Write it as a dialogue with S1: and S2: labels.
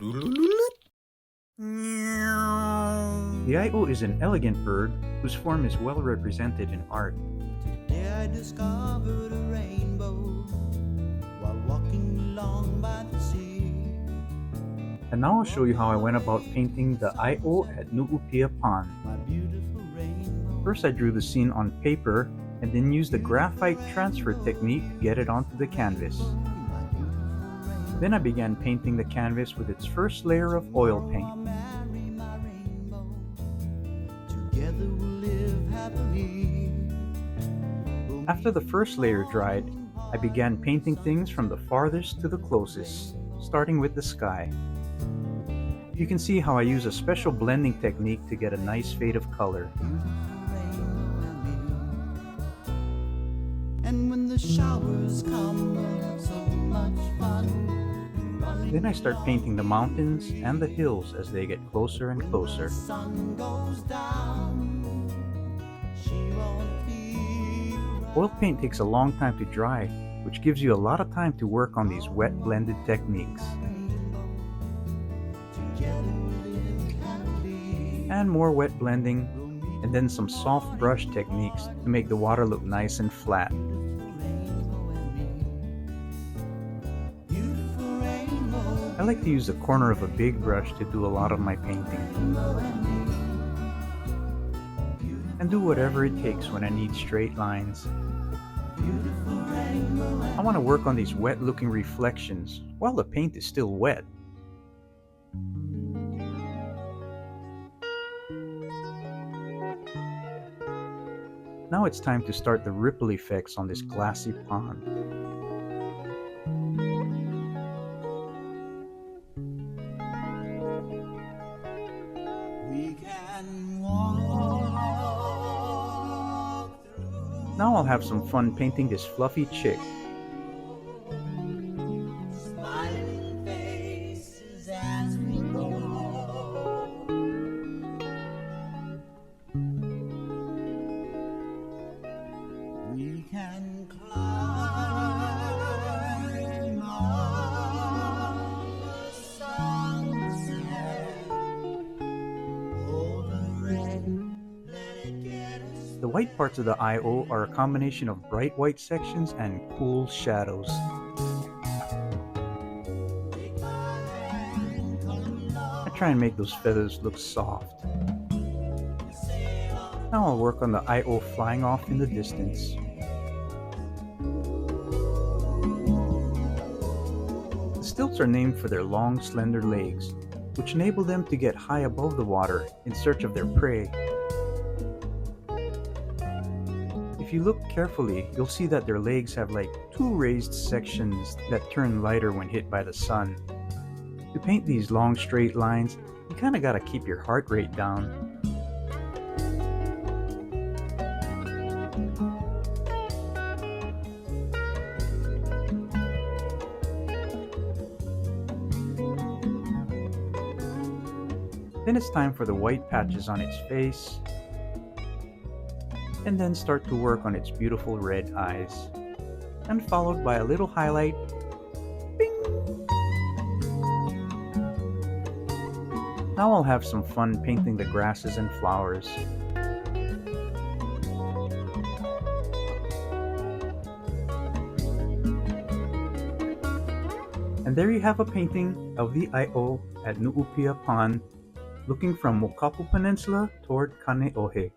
S1: The Ae'o is an elegant bird whose form is well represented in art.
S2: Today I discovered a rainbow while walking along by the sea.
S1: And now I'll show you how I went about painting the Ae'o at Nu'upia Pond.
S2: My beautiful rainbow.
S1: First I drew the scene on paper and then used the graphite transfer technique to get it onto the canvas.
S2: My beautiful rainbow.
S1: Then I began painting the canvas with its first layer of oil paint.
S2: I'll marry my rainbow. Together we'll live happily.
S1: After the first layer dried, I began painting things from the farthest to the closest, starting with the sky. You can see how I use a special blending technique to get a nice fade of color.
S2: And when the showers come, we'll have so much fun.
S1: Then I start painting the mountains and the hills as they get closer and closer.
S2: The sun goes down. She won't be around.
S1: Oil paint takes a long time to dry, which gives you a lot of time to work on these wet blended techniques. And more wet blending, and then some soft brush techniques to make the water look nice and flat. I like to use the corner of a big brush to do a lot of my painting. And do whatever it takes when I need straight lines. I want to work on these wet looking reflections while the paint is still wet. Now it's time to start the ripple effects on this glassy pond.
S2: We can walk through
S1: Now I'll have some fun painting this fluffy chick.
S2: smiling faces as we go. We can climb up the sunset. Hold the red, let it get us.
S1: The white parts of the Ae'o are a combination of bright white sections and cool shadows.
S2: Take my hand, come
S1: I try and make those feathers look soft. Now I'll work on the Ae'o flying off in the distance. The stilts are named for their long, slender legs, which enable them to get high above the water in search of their prey. If you look carefully, you'll see that their legs have like two raised sections that turn lighter when hit by the sun. To paint these long straight lines, you kinda gotta keep your heart rate down. Then it's time for the white patches on its face, and then start to work on its beautiful red eyes, and followed by a little highlight. Bing! Now I'll have some fun painting the grasses and flowers. And there you have a painting of the Ae'o at Nu'upia Pond, looking from Mokapu Peninsula toward Kaneohe.